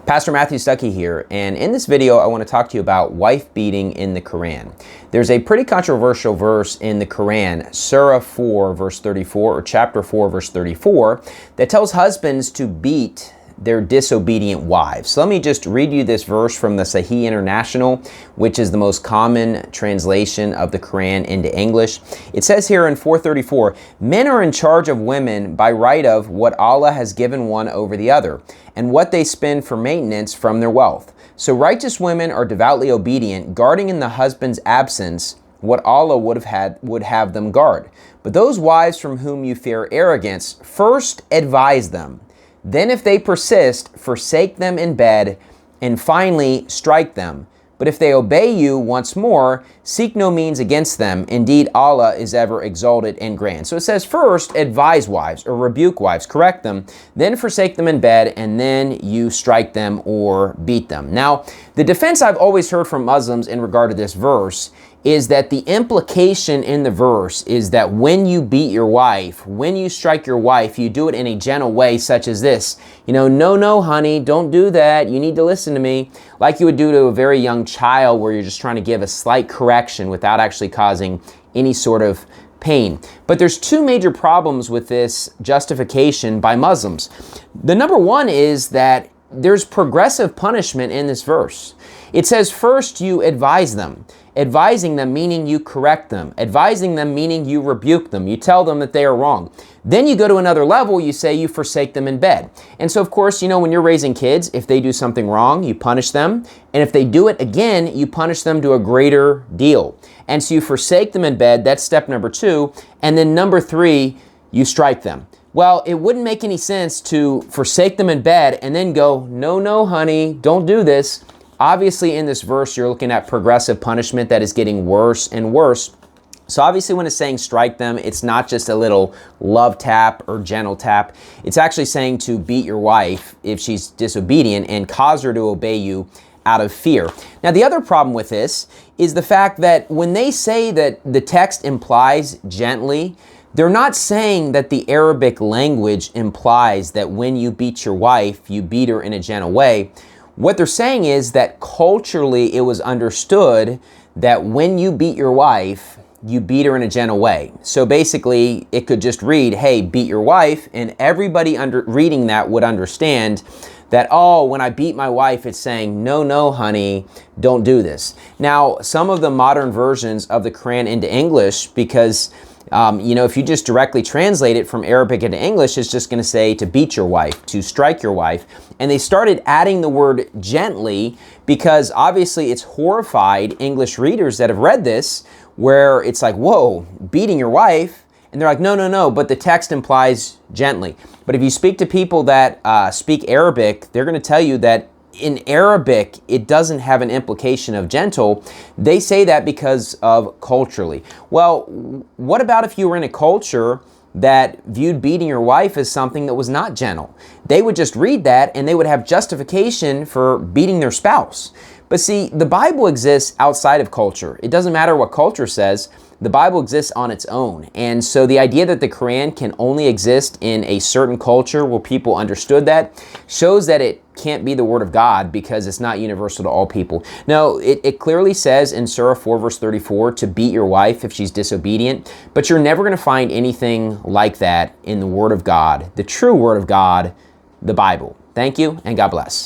Pastor Matthew Stuckey here, and in this video I want to talk to you about wife beating in the Quran. There's a pretty controversial verse in the Quran, Surah 4 verse 34, or chapter 4 verse 34, that tells husbands to beat their disobedient wives. So let me just read you this verse from the Sahih International, which is the most common translation of the Quran into English. It says here in 434, men are in charge of women by right of what Allah has given one over the other, and what they spend for maintenance from their wealth. So righteous women are devoutly obedient, guarding in the husband's absence what Allah would have them guard. But those wives from whom you fear arrogance, first advise them. Then if they persist, forsake them in bed, and finally strike them. But if they obey you once more, seek no means against them. Indeed, Allah is ever exalted and grand. So it says first, advise wives or rebuke wives, correct them, then forsake them in bed, and then you strike them or beat them. Now, the defense I've always heard from Muslims in regard to this verse is that the implication in the verse is that when you beat your wife, when you strike your wife, you do it in a gentle way such as this. No, honey, don't do that. You need to listen to me. Like you would do to a very young child where you're just trying to give a slight correction without actually causing any sort of pain. But there's two major problems with this justification by Muslims. The number one is that there's progressive punishment in this verse. It says first you advise them. Advising them meaning you correct them. Advising them meaning you rebuke them. You tell them that they are wrong. Then you go to another level, you say you forsake them in bed. And so of course, when you're raising kids, if they do something wrong, you punish them. And if they do it again, you punish them to a greater deal. And so you forsake them in bed, that's step number 2. And then number 3, you strike them. Well, it wouldn't make any sense to forsake them in bed and then go, no, honey, don't do this. Obviously, in this verse, you're looking at progressive punishment that is getting worse and worse. So obviously, when it's saying strike them, it's not just a little love tap or gentle tap. It's actually saying to beat your wife if she's disobedient and cause her to obey you out of fear. Now, the other problem with this is the fact that when they say that the text implies gently, they're not saying that the Arabic language implies that when you beat your wife, you beat her in a gentle way. What they're saying is that culturally it was understood that when you beat your wife, you beat her in a gentle way. So basically, it could just read, hey, beat your wife, and everybody reading that would understand that, oh, when I beat my wife, it's saying, no, honey, don't do this. Now, some of the modern versions of the Quran into English, because if you just directly translate it from Arabic into English, it's just going to say to beat your wife, to strike your wife. And they started adding the word gently because obviously it's horrified English readers that have read this where it's like, whoa, beating your wife. And they're like, no, but the text implies gently. But if you speak to people that speak Arabic, they're going to tell you that in Arabic, it doesn't have an implication of gentle. They say that because of culturally. Well, what about if you were in a culture that viewed beating your wife as something that was not gentle? They would just read that and they would have justification for beating their spouse. But see, the Bible exists outside of culture. It doesn't matter what culture says. The Bible exists on its own. And so the idea that the Quran can only exist in a certain culture where people understood that shows that it can't be the word of God because it's not universal to all people. No, it clearly says in Surah 4 verse 34 to beat your wife if she's disobedient, but you're never going to find anything like that in the word of God, the true word of God, the Bible. Thank you and God bless.